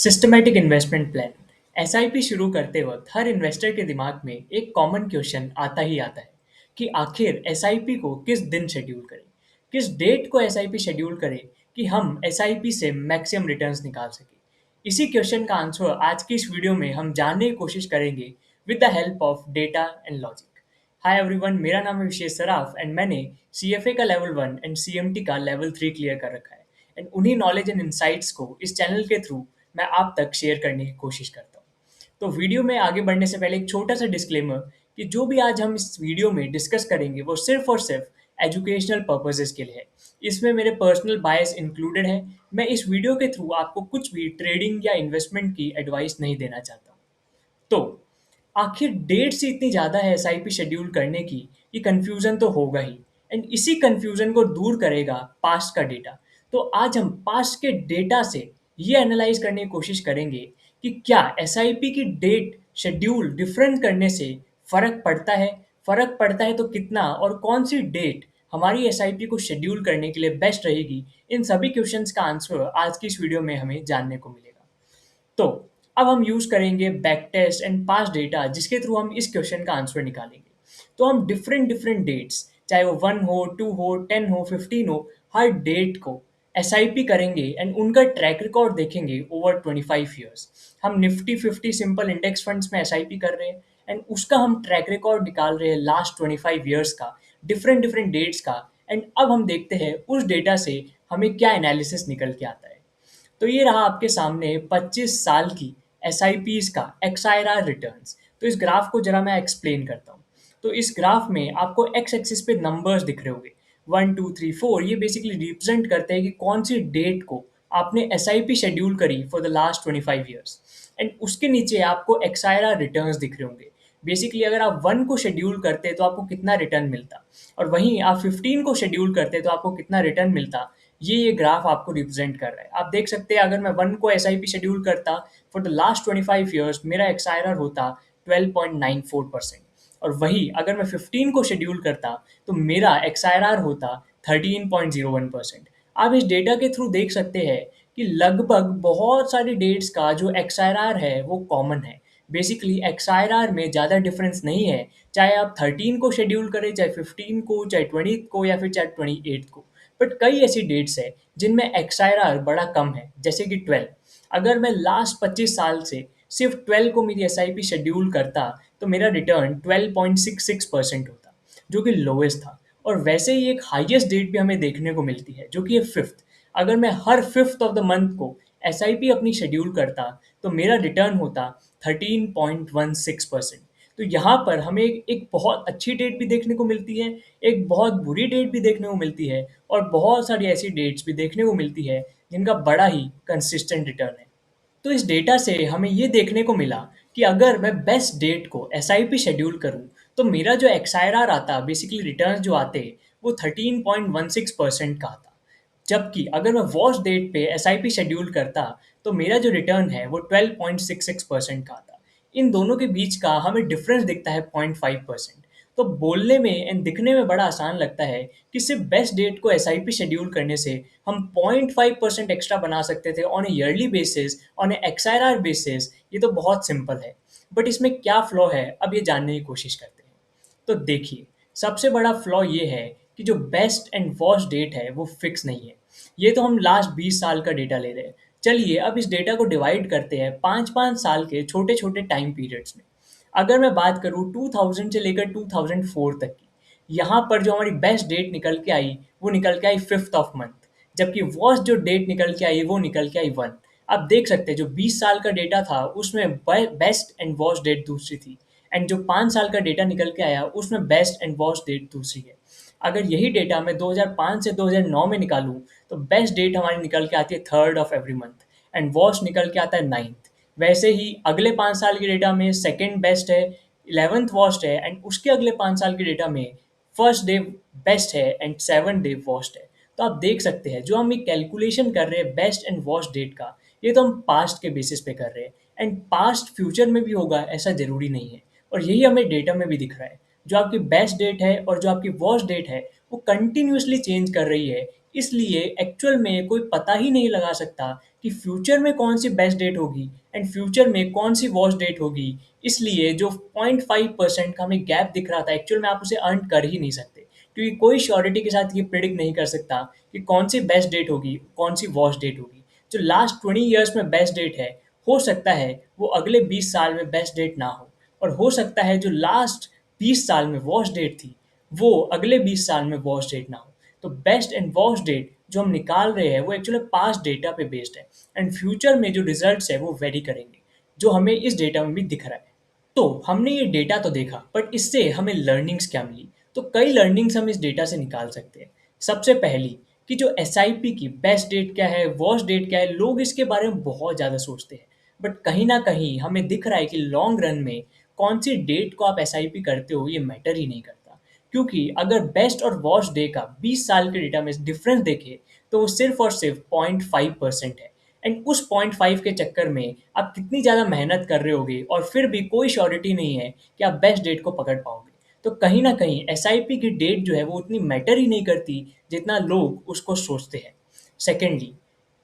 Systematic investment plan SIP शुरू करते वक्त हर इन्वेस्टर के दिमाग में एक कॉमन क्वेश्चन आता ही आता है कि आखिर एसआईपी को किस दिन शेड्यूल करें, किस डेट को एसआईपी शेड्यूल करें कि हम एसआईपी से मैक्सिमम रिटर्न्स निकाल सकें। इसी क्वेश्चन का आंसर आज की इस वीडियो में हम जानने की कोशिश करेंगे with the help of data and logic. Hi everyone, मेरा नाम है विशेष सराफ एंड मैंने सीएफए का लेवल 1 एंड सीएमटी का लेवल 3 क्लियर कर रखा है। एंड उन्हीं नॉलेज एंड इंसाइट्स को इस चैनल के थ्रू मैं आप तक शेयर करने की कोशिश करता हूँ। तो वीडियो में आगे बढ़ने से पहले एक छोटा सा डिस्क्लेमर कि जो भी आज हम इस वीडियो में डिस्कस करेंगे वो सिर्फ और सिर्फ एजुकेशनल पर्पसेस के लिए है। इसमें मेरे पर्सनल बायस इंक्लूडेड है। मैं इस वीडियो के थ्रू आपको कुछ भी ट्रेडिंग या इन्वेस्टमेंट की एडवाइस नहीं देना चाहता हूँ। तो आखिर डेट्स ही इतनी ज़्यादा है एसआईपी शेड्यूल करने की, ये कन्फ्यूज़न तो होगा ही। एंड इसी कन्फ्यूज़न को दूर करेगा पास्ट का डेटा। तो आज हम पास्ट के डेटा से ये एनालाइज करने की कोशिश करेंगे कि क्या एसआईपी की डेट शेड्यूल डिफरेंट करने से फ़र्क पड़ता है, फ़र्क पड़ता है तो कितना, और कौन सी डेट हमारी एसआईपी को शेड्यूल करने के लिए बेस्ट रहेगी। इन सभी क्वेश्चंस का आंसर आज की इस वीडियो में हमें जानने को मिलेगा। तो अब हम यूज़ करेंगे back test and past data जिसके थ्रू हम इस क्वेश्चन का आंसर निकालेंगे। तो हम डिफरेंट डिफरेंट डेट्स, चाहे वो 1 हो, 2 हो, 10 हो, 15 हो, हर डेट को एसआईपी करेंगे एंड उनका ट्रैक रिकॉर्ड देखेंगे ओवर 25 ईयर्स। हम निफ्टी 50 सिंपल इंडेक्स फंड्स में एसआईपी कर रहे हैं एंड उसका हम ट्रैक रिकॉर्ड निकाल रहे हैं लास्ट 25 ईयर्स का, डिफरेंट डिफरेंट डेट्स का। एंड अब हम देखते हैं उस डेटा से हमें क्या एनालिसिस निकल के आता है। तो ये रहा आपके सामने 25 साल की एसआईपीज़ का एक्सआईआर रिटर्न्स। तो इस ग्राफ को ज़रा मैं एक्सप्लेन करता हूँ। तो इस ग्राफ में आपको एक्स एक्सिस पे नंबर्स दिख रहे होंगे, 1, 2, 3, 4। ये बेसिकली रिप्रेजेंट करते हैं कि कौन सी डेट को आपने एसआईपी शेड्यूल करी for the last 25 years. And उसके नीचे आपको एक्सआईआर रिटर्न्स दिख रहे होंगे। बेसिकली अगर आप 1 को शेड्यूल करते तो आपको कितना रिटर्न मिलता, और वहीं आप 15 को शेड्यूल करते तो आपको कितना रिटर्न मिलता। ये ग्राफ आपको रिप्रेजेंट कर रहा है। आप देख सकते हैं अगर मैं 1 को एसआईपी शेड्यूल करता फॉर द लास्ट 25 ईयर्स, मेरा एक्सआईआर होता 12.94%। और वही अगर मैं 15 को शेड्यूल करता तो मेरा एक्सआईआर होता 13.01%। आप इस डेटा के थ्रू देख सकते हैं कि लगभग बहुत सारी डेट्स का जो एक्सआईआर है वो कॉमन है। बेसिकली एक्सआईआर में ज़्यादा डिफरेंस नहीं है, चाहे आप 13 को शेड्यूल करें, चाहे 15 को, चाहे 20 को, या फिर चाहे 28 को। बट कई ऐसी डेट्स है जिनमें एक्सआईआर बड़ा कम है, जैसे कि 12। अगर मैं लास्ट 25 साल से सिर्फ 12 को मेरी एसआईपी शेड्यूल करता तो मेरा रिटर्न 12.66% होता, जो कि लोएस्ट था। और वैसे ही एक हाईएस्ट डेट भी हमें देखने को मिलती है जो कि है 5th। अगर मैं हर 5th ऑफ द मंथ को एसआईपी अपनी शेड्यूल करता तो मेरा रिटर्न होता 13.16%। तो यहाँ पर हमें एक बहुत अच्छी डेट भी देखने को मिलती है, एक बहुत बुरी डेट भी देखने को मिलती है, और बहुत सारी ऐसी डेट्स भी देखने को मिलती है जिनका बड़ा ही कंसिस्टेंट रिटर्न है। तो इस डेटा से हमें ये देखने को मिला कि अगर मैं बेस्ट डेट को एसआईपी शेड्यूल करूँ तो मेरा जो एक्सआईआर आता, बेसिकली रिटर्न जो आते, वो 13.16% का आता। जबकि अगर मैं वॉच डेट पे एसआईपी शेड्यूल करता तो मेरा जो रिटर्न है वो 12.66% का आता। इन दोनों के बीच का हमें डिफरेंस दिखता है 0.5%। तो बोलने में एंड दिखने में बड़ा आसान लगता है कि सिर्फ बेस्ट डेट को एसआईपी शेड्यूल करने से हम 0.5% एक्स्ट्रा बना सकते थे on a yearly basis, on a XIRR basis. ये तो बहुत सिंपल है, बट इसमें क्या फ्लॉ है अब ये जानने की कोशिश करते हैं। तो देखिए, सबसे बड़ा फ्लॉ ये है कि जो बेस्ट एंड वर्स्ट डेट है वो फिक्स नहीं है। ये तो हम लास्ट 20 साल का डेटा ले रहे हैं। चलिए अब इस डेटा को डिवाइड करते हैं 5-5 साल के छोटे छोटे टाइम पीरियड्स में। अगर मैं बात करूँ 2000 से लेकर 2004 तक की, यहाँ पर जो हमारी बेस्ट डेट निकल के आई वो निकल के आई 5th ऑफ मंथ, जबकि वर्स्ट जो डेट निकल के आई वो निकल के आई 1। आप देख सकते हैं जो 20 साल का डेटा था उसमें बेस्ट एंड वर्स्ट डेट दूसरी थी, एंड जो 5 साल का डेटा निकल के आया उसमें बेस्ट एंड वर्स्ट डेट दूसरी है। अगर यही डेटा मैं 2005 से 2009 में निकालूँ तो बेस्ट डेट हमारी निकल के आती है 3rd of every month and worst निकल के आता है 9th। वैसे ही अगले 5 साल के डेटा में सेकंड बेस्ट है, 11th वर्स्ट है, एंड उसके अगले 5 साल के डेटा में फर्स्ट डे बेस्ट है एंड 7th डे वर्स्ट है। तो आप देख सकते हैं जो हम एक कैलकुलेशन कर रहे हैं बेस्ट एंड वर्स्ट डेट का, ये तो हम पास्ट के बेसिस पे कर रहे हैं। एंड पास्ट फ्यूचर में भी होगा ऐसा ज़रूरी नहीं है, और यही हमें डेटा में भी दिख रहा है। जो आपकी बेस्ट डेट है और जो आपकी वर्स्ट डेट है वो कंटिन्यूसली चेंज कर रही है इसलिए एक्चुअल में कोई पता ही नहीं लगा सकता कि फ्यूचर में कौन सी बेस्ट डेट होगी एंड फ्यूचर में कौन सी वर्स्ट डेट होगी। इसलिए जो 0.5% का हमें गैप दिख रहा था, एक्चुअल में आप उसे अर्न कर ही नहीं सकते, क्योंकि कोई श्योरिटी के साथ ये प्रिडिक्ट नहीं कर सकता कि कौन सी बेस्ट डेट होगी, कौन सी वर्स्ट डेट होगी। जो लास्ट 20 ईयर्स में बेस्ट डेट है, हो सकता है वो अगले 20 साल में बेस्ट डेट ना हो, और हो सकता है जो लास्ट 20 साल में वर्स्ट डेट थी, वो अगले 20 साल में वर्स्ट डेट ना हो। तो बेस्ट एंड वर्स्ट डेट जो हम निकाल रहे हैं वो एक्चुअली पास्ट डेटा पे बेस्ड है, एंड फ्यूचर में जो रिजल्ट्स है वो वेरी करेंगे, जो हमें इस डेटा में भी दिख रहा है। तो हमने ये डेटा तो देखा, बट इससे हमें लर्निंग्स क्या मिली? तो कई लर्निंग्स हम इस डेटा से निकाल सकते हैं। सबसे पहली कि जो एसआईपी की बेस्ट डेट क्या है, वर्स्ट डेट क्या है, लोग इसके बारे में बहुत ज़्यादा सोचते हैं। बट कहीं न कहीं हमें दिख रहा है कि लॉन्ग रन में कौन-सी डेट को आप एसआईपी करते हो, ये मैटर ही नहीं करता। क्योंकि अगर बेस्ट और वर्स्ट डे का 20 साल के डेटा में डिफरेंस देखें, तो वो सिर्फ़ और सिर्फ़ 0.5% है। एंड उस 0.5 के चक्कर में आप कितनी ज़्यादा मेहनत कर रहे होगे, और फिर भी कोई श्योरिटी नहीं है कि आप बेस्ट डेट को पकड़ पाओगे। तो कहीं न कहीं एसआईपी की डेट जो है वो उतनी मैटर ही नहीं करती जितना लोग उसको सोचते हैं। सेकेंडली,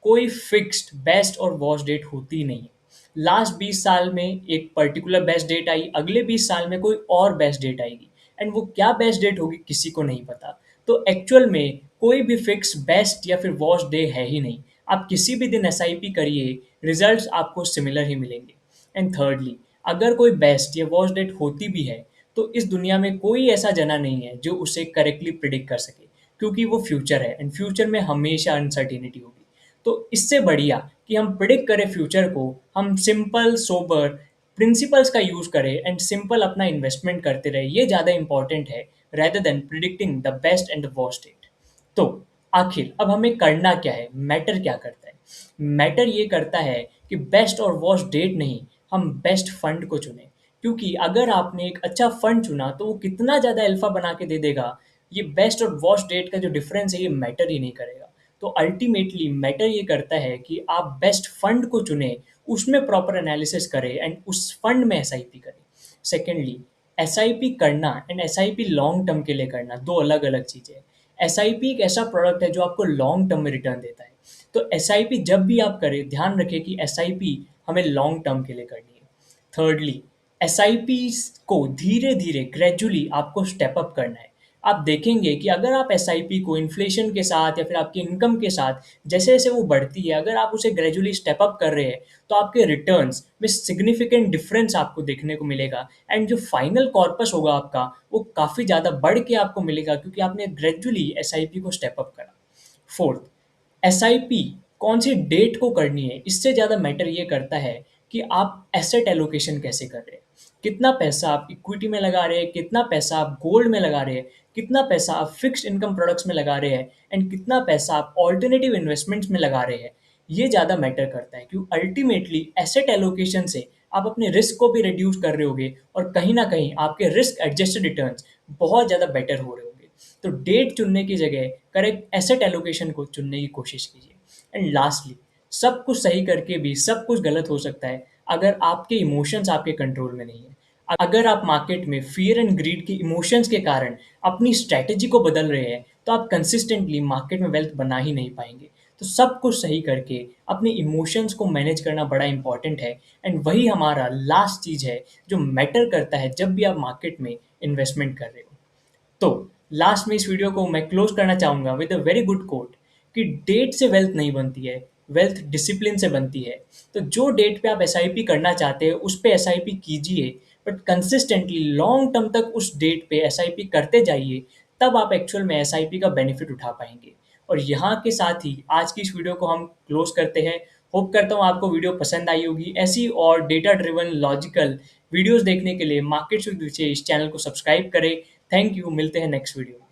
कोई फिक्स्ड बेस्ट और वर्स्ट डेट होती नहीं है। लास्ट 20 साल में एक पर्टिकुलर बेस्ट डेट आई, अगले 20 साल में कोई और बेस्ट डेट आएगी, एंड वो क्या बेस्ट डेट होगी किसी को नहीं पता। तो एक्चुअल में कोई भी फिक्स बेस्ट या फिर वर्स्ट डे है ही नहीं। आप किसी भी दिन एसआईपी करिए, रिजल्ट्स आपको सिमिलर ही मिलेंगे। एंड थर्डली, अगर कोई बेस्ट या वर्स्ट डेट होती भी है, तो इस दुनिया में कोई ऐसा जना नहीं है जो उसे करेक्टली प्रिडिक्ट कर सके, क्योंकि वो फ्यूचर है, एंड फ्यूचर में हमेशा अनसर्टेनिटी होगी। तो इससे बढ़िया कि हम प्रिडिक्ट करें फ्यूचर को, हम सिंपल सोबर प्रिंसिपल्स का यूज़ करें एंड सिंपल अपना इन्वेस्टमेंट करते रहे, ये ज़्यादा इंपॉर्टेंट है rather than predicting the best and the worst date. तो आखिर अब हमें करना क्या है, मैटर क्या करता है? मैटर ये करता है कि बेस्ट और वर्स्ट डेट नहीं, हम बेस्ट फंड को चुनें। क्योंकि अगर आपने एक अच्छा फंड चुना तो वो कितना ज़्यादा अल्फा बना के दे देगा, ये बेस्ट और वर्स्ट डेट का जो डिफरेंस है ये मैटर ही नहीं करेगा। तो अल्टीमेटली मैटर ये करता है कि आप बेस्ट फंड को चुनें, उसमें प्रॉपर एनालिसिस करें एंड उस फंड में एसआईपी करें। सेकेंडली, एसआईपी करना एंड एसआईपी लॉन्ग टर्म के लिए करना दो अलग-अलग चीज़ें हैं। एसआईपी एक ऐसा प्रोडक्ट है जो आपको लॉन्ग टर्म में रिटर्न देता है। तो एसआईपी जब भी आप करें, ध्यान रखें कि एसआईपी हमें लॉन्ग टर्म के लिए करनी है। थर्डली, एसआईपीज़ को धीरे-धीरे ग्रेजुअली आपको स्टेप अप करना है। आप देखेंगे कि अगर आप एसआईपी को इन्फ्लेशन के साथ या फिर आपकी इनकम के साथ जैसे-जैसे वो बढ़ती है, अगर आप उसे ग्रेजुअली स्टेप अप कर रहे हैं, तो आपके रिटर्न्स में सिग्निफिकेंट डिफरेंस आपको देखने को मिलेगा, एंड जो फाइनल कॉर्पस होगा आपका, वो काफ़ी ज़्यादा बढ़ के आपको मिलेगा, क्योंकि आपने ग्रेजुअली एसआईपी को स्टेप अप करा। फोर्थ, एसआईपी कौन-सी डेट को करनी है, इससे ज़्यादा मैटर ये करता है कि आप एसेट एलोकेशन कैसे कर रहे हैं। कितना पैसा आप इक्विटी में लगा रहे हैं, कितना पैसा आप गोल्ड में लगा रहे हैं, कितना पैसा आप फिक्स्ड इनकम प्रोडक्ट्स में लगा रहे हैं, एंड कितना पैसा आप अल्टरनेटिव इन्वेस्टमेंट्स में लगा रहे हैं। ये ज़्यादा मैटर करता है, क्योंकि अल्टीमेटली एसेट एलोकेशन से आप अपने रिस्क को भी रिड्यूस कर रहे होगे, और कहीं न कहीं आपके रिस्क एडजस्टेड रिटर्न्स बहुत ज़्यादा बेटर हो रहे होंगे। तो डेट चुनने की जगह करेक्ट एसेट एलोकेशन को चुनने की कोशिश कीजिए। एंड लास्टली, सब कुछ सही करके भी सब कुछ गलत हो सकता है अगर आपके इमोशंस आपके कंट्रोल में नहीं है। अगर आप मार्केट में फ़ियर एंड ग्रीड के इमोशंस के कारण अपनी स्ट्रैटेजी को बदल रहे हैं, तो आप कंसिस्टेंटली मार्केट में वेल्थ बना ही नहीं पाएँगे। तो सब कुछ सही करके अपने इमोशंस को मैनेज करना बड़ा इम्पोर्टेंट है, एंड वही हमारा लास्ट चीज़ है जो मैटर करता है जब भी आप मार्केट में इन्वेस्टमेंट कर रहे हो। तो लास्ट में इस वीडियो को मैं क्लोज करना चाहूँगा with a very good quote कि डेट से वेल्थ नहीं बनती है, वेल्थ डिसिप्लिन से बनती है। तो जो डेट पे आप एसआईपी करना चाहते हैं, उस पे एसआईपी कीजिए, बट कंसिस्टेंटली लॉन्ग टर्म तक उस डेट पे एसआईपी करते जाइए, तब आप एक्चुअल में एसआईपी का बेनिफिट उठा पाएँगे। और यहाँ के साथ ही आज की इस वीडियो को हम क्लोज करते हैं। होप करता हूँ आपको वीडियो पसंद आई होगी। ऐसी और डेटा ड्रिवन लॉजिकल वीडियोज़ देखने के लिए मार्केट विद विशेष चैनल को सब्सक्राइब करें। थैंक यू, मिलते हैं नेक्स्ट वीडियो।